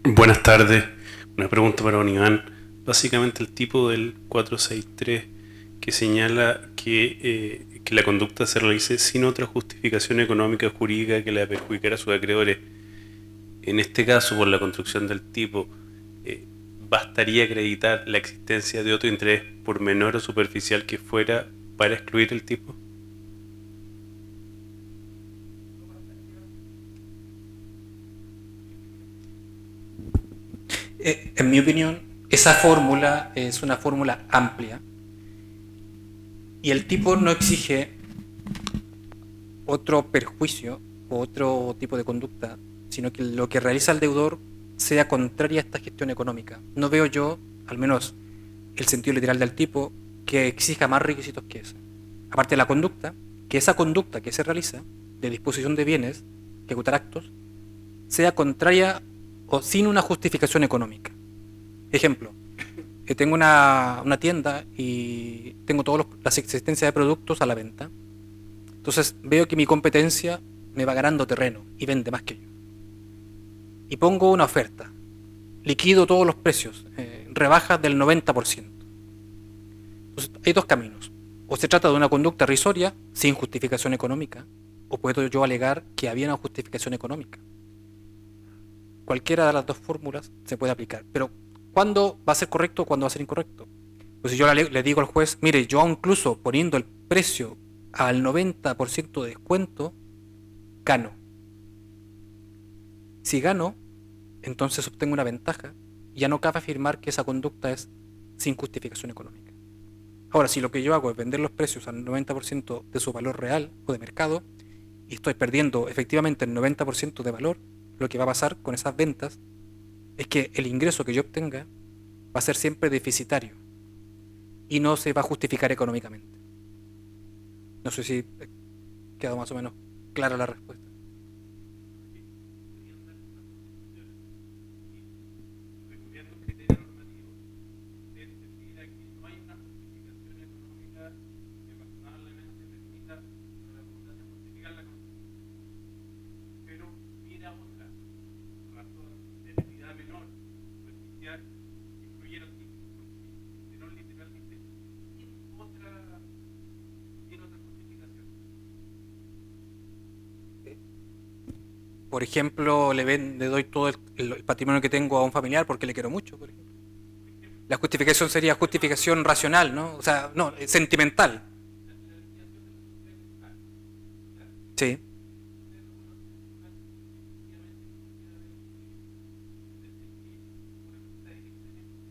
Buenas tardes. Una pregunta para don Iván. Básicamente el tipo del 463 que señala que la conducta se realice sin otra justificación económica o jurídica que la de perjudicar a sus acreedores. En este caso, por la construcción del tipo, eh, ¿bastaría acreditar la existencia de otro interés por menor o superficial que fuera para excluir el tipo? En mi opinión, esa fórmula es una fórmula amplia y el tipo no exige otro perjuicio o otro tipo de conducta, sino que lo que realiza el deudor sea contraria a esta gestión económica. No veo yo, al menos el sentido literal del tipo, que exija más requisitos que ese. Aparte de la conducta, que esa conducta que se realiza de disposición de bienes, ejecutar actos, sea contraria o sin una justificación económica. Ejemplo, tengo una tienda y tengo todas las existencias de productos a la venta. Entonces veo que mi competencia me va ganando terreno y vende más que yo. Y pongo una oferta. Liquido todos los precios, rebajas del 90%. Entonces hay dos caminos. O se trata de una conducta risoria sin justificación económica, o puedo yo alegar que había una justificación económica. Cualquiera de las dos fórmulas se puede aplicar. Pero ¿cuándo va a ser correcto o cuándo va a ser incorrecto? Pues si yo le digo al juez, mire, yo incluso poniendo el precio al 90% de descuento, gano. Si gano, entonces obtengo una ventaja y ya no cabe afirmar que esa conducta es sin justificación económica. Ahora, si lo que yo hago es vender los precios al 90% de su valor real o de mercado y estoy perdiendo efectivamente el 90% de valor, lo que va a pasar con esas ventas es que el ingreso que yo obtenga va a ser siempre deficitario y no se va a justificar económicamente. No sé si quedó más o menos clara la respuesta. Recurriendo a un criterio normativo, usted entendiera que no hay una justificación económica que razonablemente permita a la redundancia justificar la construcción. Pero mira otra razón de necesidad menor, superficial, que incluyera el tipo, porque el tenor literal dice otra, sin otra justificación. Por ejemplo, le doy todo el patrimonio que tengo a un familiar porque le quiero mucho, por ejemplo. La justificación sería justificación racional, ¿no? O sea, no, sentimental. La liquidación de la sociedad conyugal. O sea, Sí. usted lo conoce en un lugar que efectivamente considera desde que una persona directamente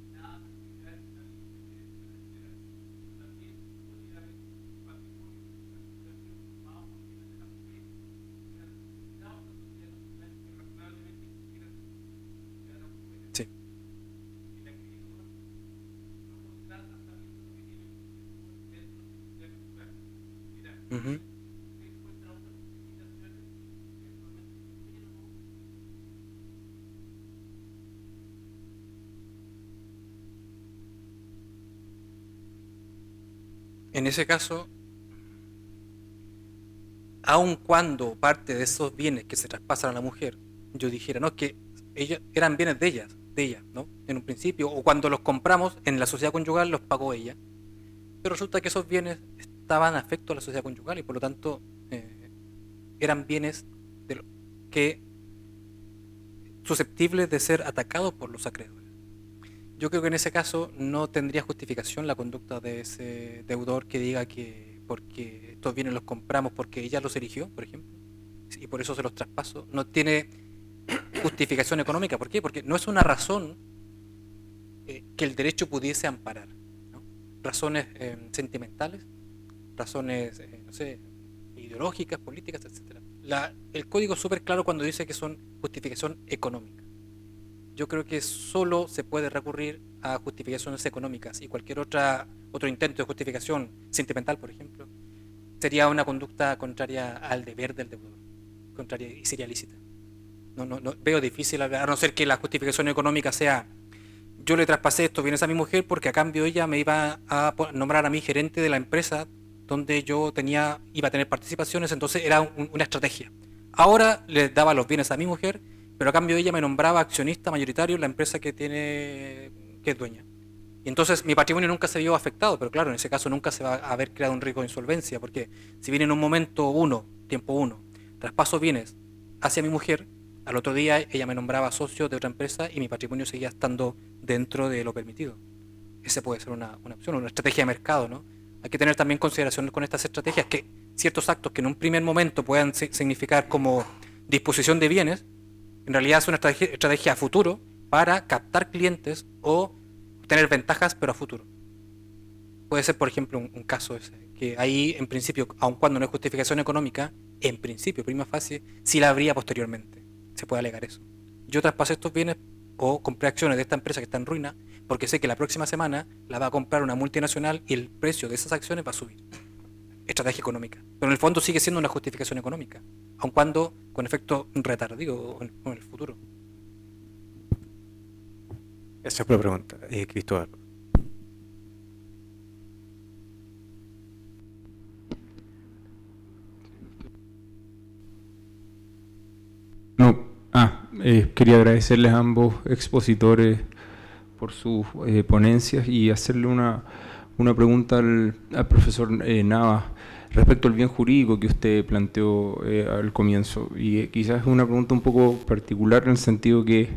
nada particular en la ley de direcciones generales. Pero también podría haber un patrimonio que pudiera ser formado por bienes de la mujer que fueran destinados a la sociedad nacional que razonablemente quisieran llegar a un buen Sí. el acreedor no contrata sabiendo lo que tiene que dentro de su sociedad conyugal. Mira, Ujú. usted encuentra otras justificaciones que eventualmente incluyen o no. En ese caso, aun cuando parte de esos bienes que se traspasan a la mujer, yo dijera, no, es que ellos eran bienes de ella, ¿no? En un principio, o cuando los compramos en la sociedad conyugal los pagó ella, pero resulta que esos bienes estaban afectos a la sociedad conyugal y por lo tanto eran bienes de lo, que susceptibles de ser atacados por los acreedores. Yo creo que en ese caso no tendría justificación la conducta de ese deudor que diga que porque estos bienes los compramos porque ella los eligió, por ejemplo, y por eso se los traspaso. No tiene justificación económica. ¿Por qué? Porque no es una razón que el derecho pudiese amparar, ¿no? Razones sentimentales, razones, no sé, ideológicas, políticas, etcétera. El código es súper claro cuando dice que son justificación económica. Yo creo que solo se puede recurrir a justificaciones económicas y cualquier otro intento de justificación sentimental, por ejemplo, sería una conducta contraria al deber del deudor, contraria y sería lícita. No veo difícil, a no ser que la justificación económica sea yo le traspasé estos bienes a mi mujer porque a cambio ella me iba a nombrar a mí gerente de la empresa donde yo iba a tener participaciones, entonces era una estrategia. Ahora le daba los bienes a mi mujer pero a cambio ella me nombraba accionista mayoritario en la empresa que es dueña. Y entonces mi patrimonio nunca se vio afectado, pero claro, en ese caso nunca se va a haber creado un riesgo de insolvencia, porque si viene en un momento uno, tiempo uno, traspaso bienes hacia mi mujer, al otro día ella me nombraba socio de otra empresa y mi patrimonio seguía estando dentro de lo permitido. Ese puede ser una opción, una estrategia de mercado, ¿no? Hay que tener también consideración con estas estrategias que ciertos actos que en un primer momento puedan significar como disposición de bienes, en realidad es una estrategia a futuro para captar clientes o tener ventajas, pero a futuro. Puede ser, por ejemplo, un caso ese, que ahí, en principio, aun cuando no hay justificación económica, en principio, prima facie, sí la habría posteriormente. Se puede alegar eso. Yo traspasé estos bienes o compré acciones de esta empresa que está en ruina porque sé que la próxima semana la va a comprar una multinacional y el precio de esas acciones va a subir. Estrategia económica. Pero en el fondo sigue siendo una justificación económica, aun cuando con efecto retardido en el futuro. Esa fue la pregunta, Cristóbal. No, quería agradecerles a ambos expositores por sus ponencias y hacerle una pregunta al profesor Navas respecto al bien jurídico que usted planteó al comienzo. Y quizás es una pregunta un poco particular en el sentido que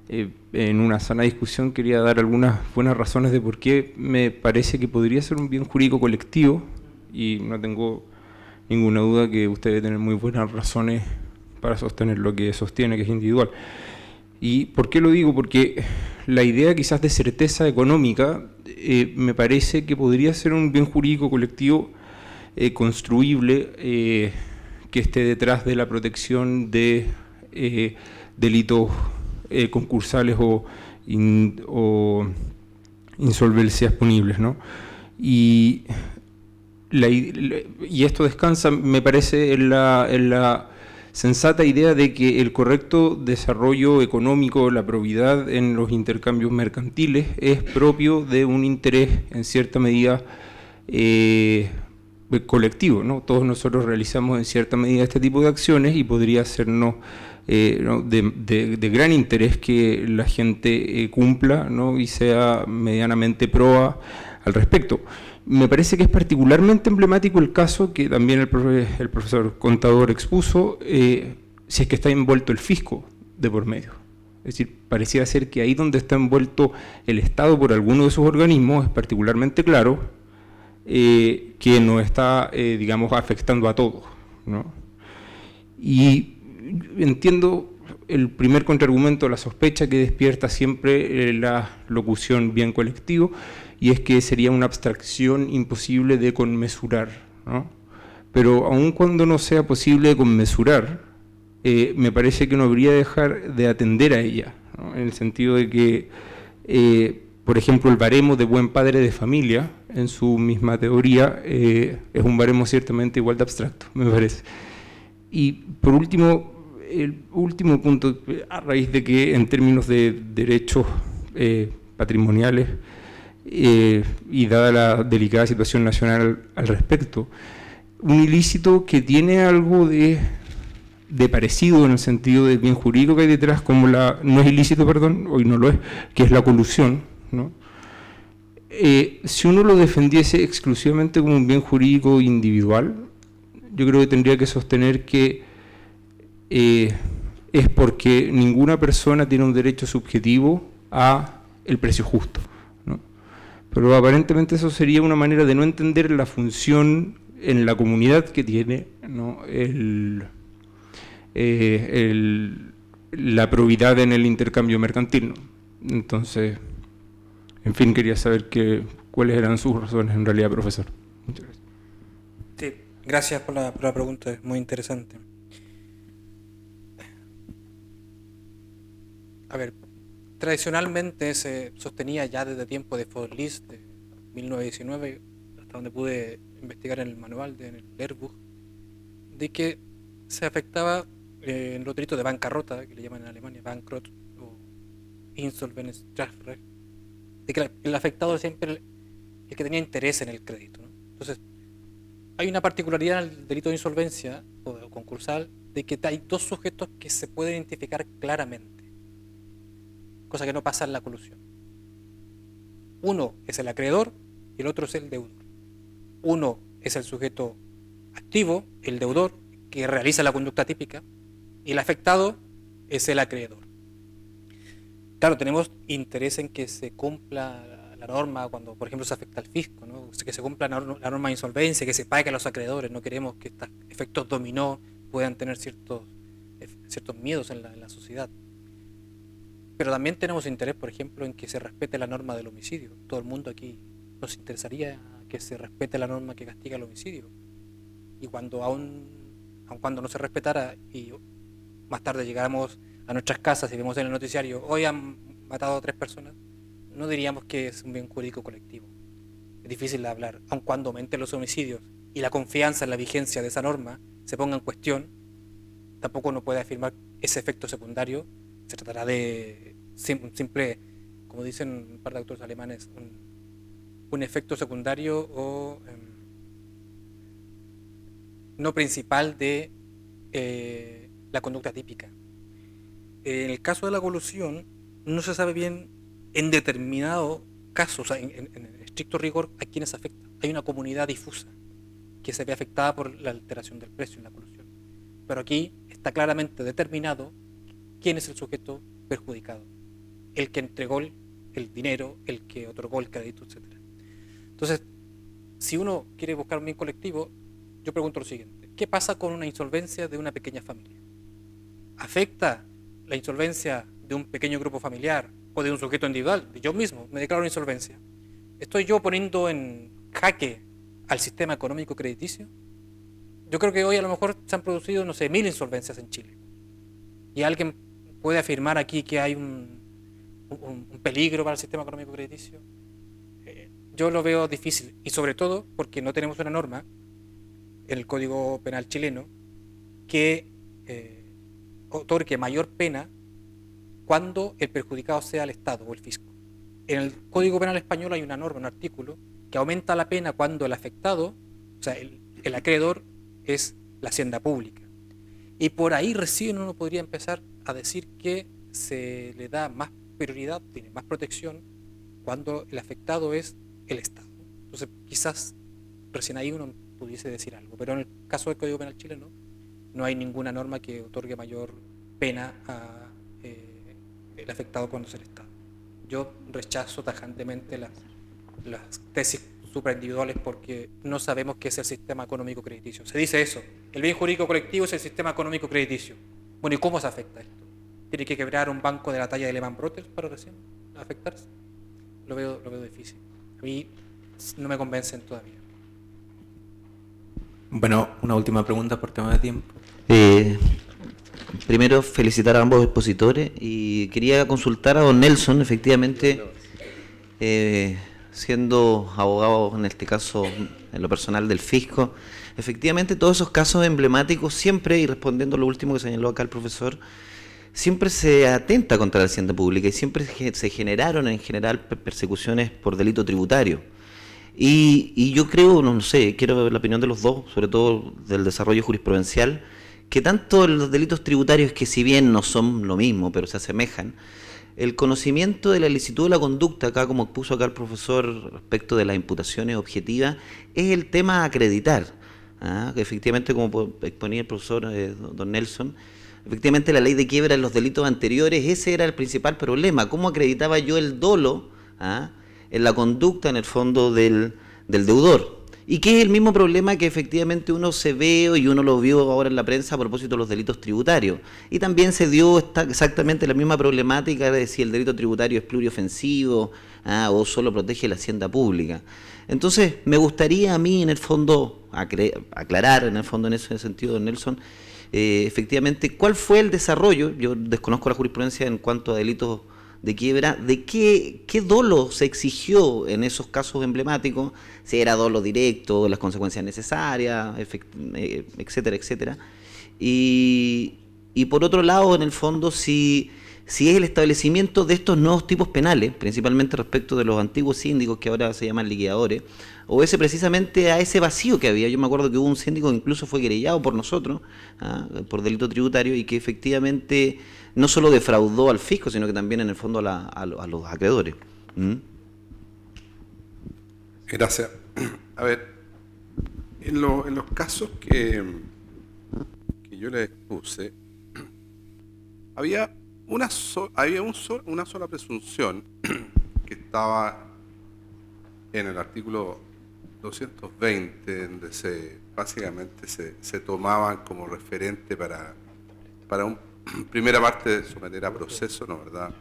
en una sana discusión quería dar algunas buenas razones de por qué me parece que podría ser un bien jurídico colectivo, y no tengo ninguna duda que usted debe tener muy buenas razones para sostener lo que sostiene, que es individual. ¿Y por qué lo digo? Porque la idea quizás de certeza económica me parece que podría ser un bien jurídico colectivo construible que esté detrás de la protección de delitos concursales o insolvencias punibles, ¿no? Y esto descansa, me parece, en la sensata idea de que el correcto desarrollo económico, la probidad en los intercambios mercantiles es propio de un interés en cierta medida colectivo, ¿no? Todos nosotros realizamos en cierta medida este tipo de acciones y podría sernos ¿no? de gran interés que la gente cumpla, ¿no? Y sea medianamente proa al respecto. Me parece que es particularmente emblemático el caso que también el profesor Contador expuso, si es que está envuelto el fisco de por medio. Es decir, pareciera ser que ahí donde está envuelto el Estado por alguno de sus organismos es particularmente claro que nos está, digamos, afectando a todos, ¿no? Y entiendo el primer contraargumento, la sospecha que despierta siempre la locución bien colectivo, y es que sería una abstracción imposible de conmesurar, ¿no? Pero aun cuando no sea posible de conmesurar, me parece que no habría de dejar de atender a ella, ¿no? En el sentido de que, por ejemplo, el baremo de buen padre de familia, en su misma teoría, es un baremo ciertamente igual de abstracto, me parece. Y por último, el último punto, a raíz de que en términos de derechos patrimoniales, y dada la delicada situación nacional al respecto, un ilícito que tiene algo de parecido en el sentido del bien jurídico que hay detrás, como no es ilícito, perdón, hoy no lo es, que es la colusión, ¿no? Si uno lo defendiese exclusivamente como un bien jurídico individual, yo creo que tendría que sostener que es porque ninguna persona tiene un derecho subjetivo a el precio justo, ¿no? Pero aparentemente eso sería una manera de no entender la función en la comunidad que tiene, ¿no? La probidad en el intercambio mercantil, ¿no? Entonces, en fin, quería saber cuáles eran sus razones en realidad, profesor. Muchas gracias. Sí, gracias por la pregunta, es muy interesante. A ver, tradicionalmente se sostenía ya desde tiempo de Faulis, de 1919, hasta donde pude investigar en el manual, en el Lehrbuch, de que se afectaba en los delitos de bancarrota, que le llaman en Alemania Bankrott o Insolvenzstrafrecht, de que el afectado es siempre el que tenía interés en el crédito, ¿no? Entonces, hay una particularidad en el delito de insolvencia o concursal, de que hay dos sujetos que se pueden identificar claramente, cosa que no pasa en la colusión. Uno es el acreedor y el otro es el deudor. Uno es el sujeto activo, el deudor, que realiza la conducta típica, y el afectado es el acreedor. Claro, tenemos interés en que se cumpla la norma cuando, por ejemplo, se afecta al fisco, ¿no? Que se cumpla la norma de insolvencia, que se pague a los acreedores. No queremos que estos efectos dominó puedan tener ciertos miedos en la sociedad. Pero también tenemos interés, por ejemplo, en que se respete la norma del homicidio. Todo el mundo aquí nos interesaría que se respete la norma que castiga el homicidio. Y cuando aun cuando no se respetara y más tarde llegáramos a nuestras casas y vemos en el noticiario, hoy han matado a 3 personas, no diríamos que es un bien jurídico colectivo. Es difícil de hablar, aun cuando aumenten los homicidios y la confianza en la vigencia de esa norma se ponga en cuestión, tampoco uno puede afirmar ese efecto secundario. Se tratará de un simple, como dicen un par de autores alemanes, un efecto secundario o no principal de la conducta típica. En el caso de la colusión, no se sabe bien en determinado caso, o sea, en estricto rigor, a quiénes afecta. Hay una comunidad difusa que se ve afectada por la alteración del precio en la colusión. Pero aquí está claramente determinado quién es el sujeto perjudicado. El que entregó el dinero, el que otorgó el crédito, etc. Entonces, si uno quiere buscar un bien colectivo, yo pregunto lo siguiente: ¿qué pasa con una insolvencia de una pequeña familia? ¿Afecta la insolvencia de un pequeño grupo familiar o de un sujeto individual? Yo mismo me declaro insolvencia. ¿Estoy yo poniendo en jaque al sistema económico crediticio? Yo creo que hoy a lo mejor se han producido, no sé, 1000 insolvencias en Chile. Y alguien puede afirmar aquí que hay un peligro para el sistema económico crediticio. Yo lo veo difícil, y sobre todo porque no tenemos una norma en el Código Penal chileno que otorgue mayor pena cuando el perjudicado sea el Estado o el fisco. En el Código Penal español hay una norma, un artículo, que aumenta la pena cuando el afectado, o sea, el acreedor, es la hacienda pública. Y por ahí recién uno podría empezar a decir que se le da más prioridad, tiene más protección, cuando el afectado es el Estado. Entonces, quizás recién ahí uno pudiese decir algo, pero en el caso del Código Penal chileno no hay ninguna norma que otorgue mayor pena a el afectado cuando es el Estado. Yo rechazo tajantemente las tesis supraindividuales porque no sabemos qué es el sistema económico crediticio. Se dice eso, el bien jurídico colectivo es el sistema económico crediticio. Bueno, ¿y cómo se afecta esto? ¿Tiene que quebrar un banco de la talla de Lehman Brothers para recién afectarse? Lo veo difícil. A mí no me convencen todavía. Bueno, una última pregunta por tema de tiempo. Primero, felicitar a ambos expositores y quería consultar a don Nelson, efectivamente, siendo abogado en este caso, en lo personal del fisco, efectivamente todos esos casos emblemáticos siempre, y respondiendo a lo último que señaló acá el profesor, siempre se atenta contra la hacienda pública y siempre se generaron en general persecuciones por delito tributario. Y yo creo, no sé, quiero ver la opinión de los dos, sobre todo del desarrollo jurisprudencial, que tanto los delitos tributarios, que si bien no son lo mismo, pero se asemejan, el conocimiento de la ilicitud de la conducta, acá como puso acá el profesor respecto de las imputaciones objetivas, es el tema a acreditar. Que efectivamente, como exponía el profesor don Nelson, efectivamente la ley de quiebra en los delitos anteriores, ese era el principal problema. ¿Cómo acreditaba yo el dolo en la conducta, en el fondo, del deudor? Y que es el mismo problema que efectivamente uno se ve y uno lo vio ahora en la prensa a propósito de los delitos tributarios. Y también se dio exactamente la misma problemática de si el delito tributario es pluriofensivo o solo protege la hacienda pública. Entonces, me gustaría a mí, en el fondo, aclarar, en el fondo, en ese sentido, don Nelson, efectivamente, ¿cuál fue el desarrollo? Yo desconozco la jurisprudencia en cuanto a delitos de quiebra, de qué dolo se exigió en esos casos emblemáticos, si era dolo directo, las consecuencias necesarias, etcétera, etcétera. Y por otro lado, en el fondo, si si es el establecimiento de estos nuevos tipos penales, principalmente respecto de los antiguos síndicos que ahora se llaman liquidadores, o ese precisamente a ese vacío que había. Yo me acuerdo que hubo un síndico que incluso fue querellado por nosotros, por delito tributario, y que efectivamente no solo defraudó al fisco, sino que también en el fondo a los acreedores. Gracias. A ver, en los casos que yo les expuse, había una sola presunción que estaba en el artículo 220, donde básicamente se tomaban como referente para primera parte de someter a proceso, ¿no verdad?,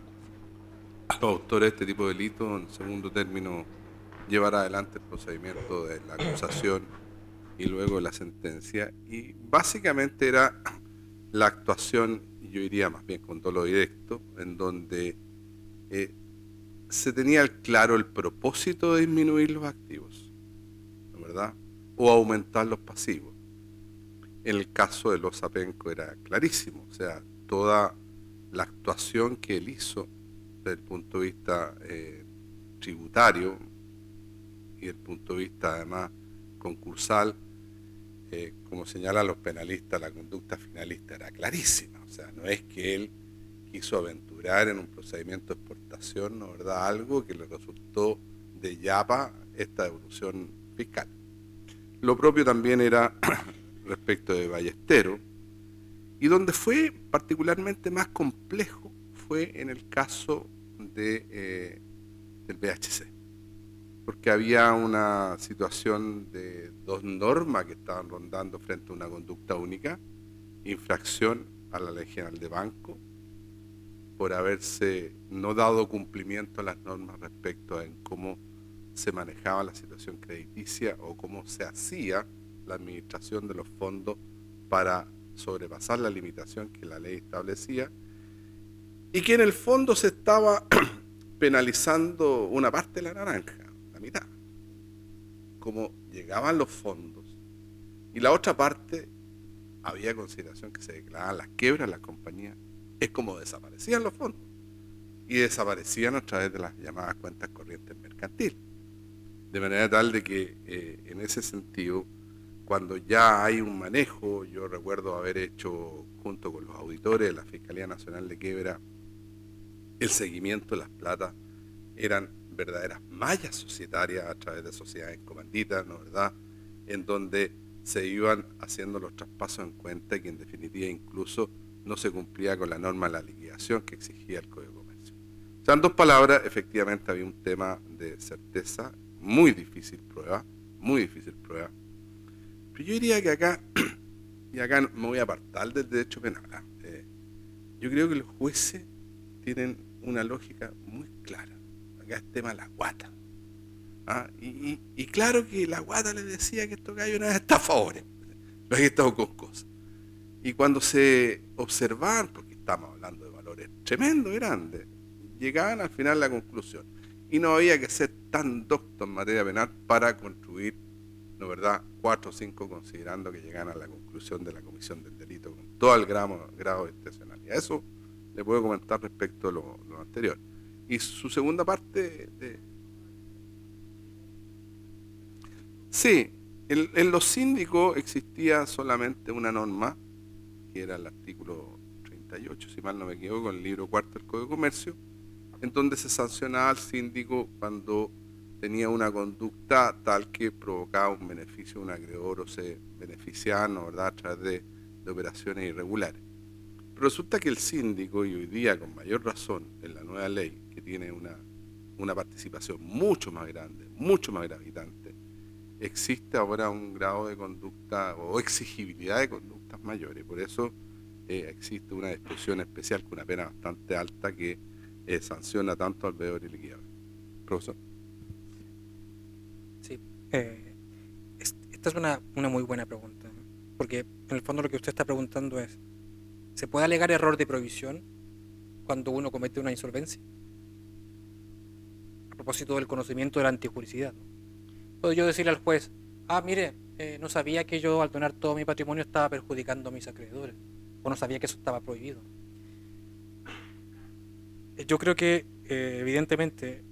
a los autores de este tipo de delitos. En segundo término, llevar adelante el procedimiento de la acusación y luego la sentencia. Y básicamente era la actuación, yo diría más bien con dolo directo, en donde se tenía claro el propósito de disminuir los activos, ¿no verdad?, o aumentar los pasivos. En el caso de los Apenco era clarísimo, o sea, toda la actuación que él hizo desde el punto de vista tributario y desde el punto de vista además concursal, como señalan los penalistas, la conducta finalista era clarísima. O sea, no es que él quiso aventurar en un procedimiento de exportación, ¿no verdad?, algo que le resultó de yapa esta devolución fiscal. Lo propio también era respecto de Ballestero, y donde fue particularmente más complejo fue en el caso del BHC, porque había una situación de dos normas que estaban rondando frente a una conducta única: infracción a la Ley General de Banco por haberse no dado cumplimiento a las normas respecto a cómo se manejaba la situación crediticia o cómo se hacía la administración de los fondos para sobrepasar la limitación que la ley establecía, y que en el fondo se estaba penalizando una parte de la naranja, la mitad, como llegaban los fondos, y la otra parte había consideración que se declaraban las quiebras de las compañías, es como desaparecían los fondos, y desaparecían a través de las llamadas cuentas corrientes mercantiles, de manera tal de que en ese sentido, cuando ya hay un manejo, yo recuerdo haber hecho junto con los auditores de la Fiscalía Nacional de Quiebra el seguimiento de las platas, eran verdaderas mallas societarias a través de sociedades comanditas, ¿no verdad?, en donde se iban haciendo los traspasos en cuenta y que en definitiva incluso no se cumplía con la norma de la liquidación que exigía el Código de Comercio. O sea, en dos palabras, efectivamente había un tema de certeza, muy difícil prueba, pero yo diría que acá, y acá me voy a apartar del derecho penal, yo creo que los jueces tienen una lógica muy clara. Acá es tema de la guata. Y claro que la guata les decía que estos gallos eran estafadores, los había estado con cosas. Y cuando se observaban, porque estamos hablando de valores tremendos y grandes, llegaban al final a la conclusión. Y no había que ser tan docto en materia penal para construir, ¿no verdad?, 4 o 5 considerando que llegaran a la conclusión de la comisión del delito con todo el grado de intencionalidad. Eso le puedo comentar respecto a lo anterior. Y su segunda parte Sí, en los síndicos existía solamente una norma, que era el artículo 38, si mal no me equivoco, en el libro cuarto del Código de Comercio, en donde se sancionaba al síndico cuando tenía una conducta tal que provocaba un beneficio a un acreedor o se beneficiaba, ¿no verdad?, a través de operaciones irregulares. Pero resulta que el síndico, y hoy día con mayor razón en la nueva ley, que tiene una participación mucho más grande, mucho más gravitante, existe ahora un grado de conducta o exigibilidad de conductas mayores. Por eso existe una disposición especial con una pena bastante alta que sanciona tanto al veedor y liquidador. Profesor. Sí, esta es una muy buena pregunta, ¿eh? Porque en el fondo lo que usted está preguntando es, ¿se puede alegar error de provisión cuando uno comete una insolvencia? A propósito del conocimiento de la antijuricidad, ¿no? Puedo yo decirle al juez, mire, no sabía que yo al donar todo mi patrimonio estaba perjudicando a mis acreedores, o no sabía que eso estaba prohibido. Yo creo que evidentemente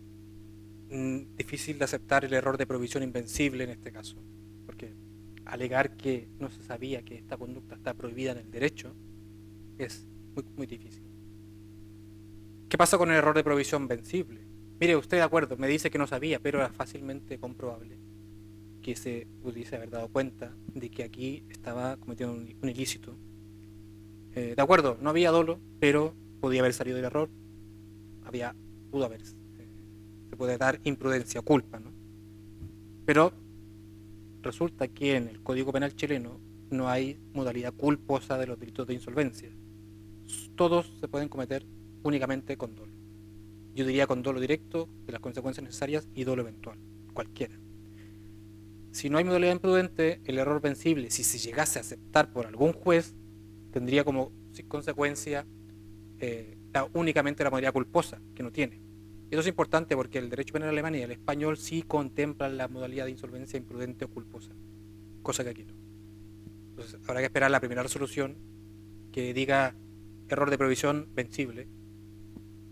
difícil de aceptar el error de provisión invencible en este caso, porque alegar que no se sabía que esta conducta está prohibida en el derecho es muy difícil. ¿Qué pasa con el error de provisión vencible? Mire, usted de acuerdo, me dice que no sabía, pero era fácilmente comprobable que se pudiese haber dado cuenta de que aquí estaba cometiendo un ilícito. De acuerdo, no había dolo, pero podía haber salido del error, pudo haber, se puede dar imprudencia o culpa, ¿no? Pero resulta que en el Código Penal chileno no hay modalidad culposa de los delitos de insolvencia. Todos se pueden cometer únicamente con dolo. Yo diría con dolo directo, de las consecuencias necesarias, y dolo eventual, cualquiera. Si no hay modalidad imprudente, el error vencible, si se llegase a aceptar por algún juez, tendría como consecuencia únicamente la modalidad culposa, que no tiene. Eso es importante porque el derecho penal alemán y el español sí contemplan la modalidad de insolvencia imprudente o culposa, cosa que aquí no. Entonces habrá que esperar la primera resolución que diga error de provisión vencible,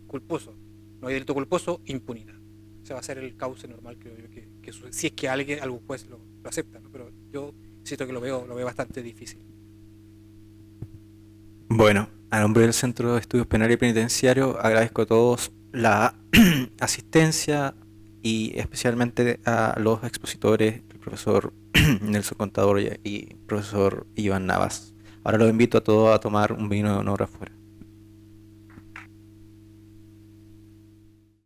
culposo. No hay delito culposo, impunidad. Ese va a ser el cauce normal, creo yo, que si es que algún juez lo acepta, ¿no? Pero yo siento que lo veo bastante difícil. Bueno, a nombre del Centro de Estudios Penal y Penitenciario agradezco a todos la asistencia y especialmente a los expositores, el profesor Nelson Contador y el profesor Iván Navas. Ahora los invito a todos a tomar un vino de honor afuera.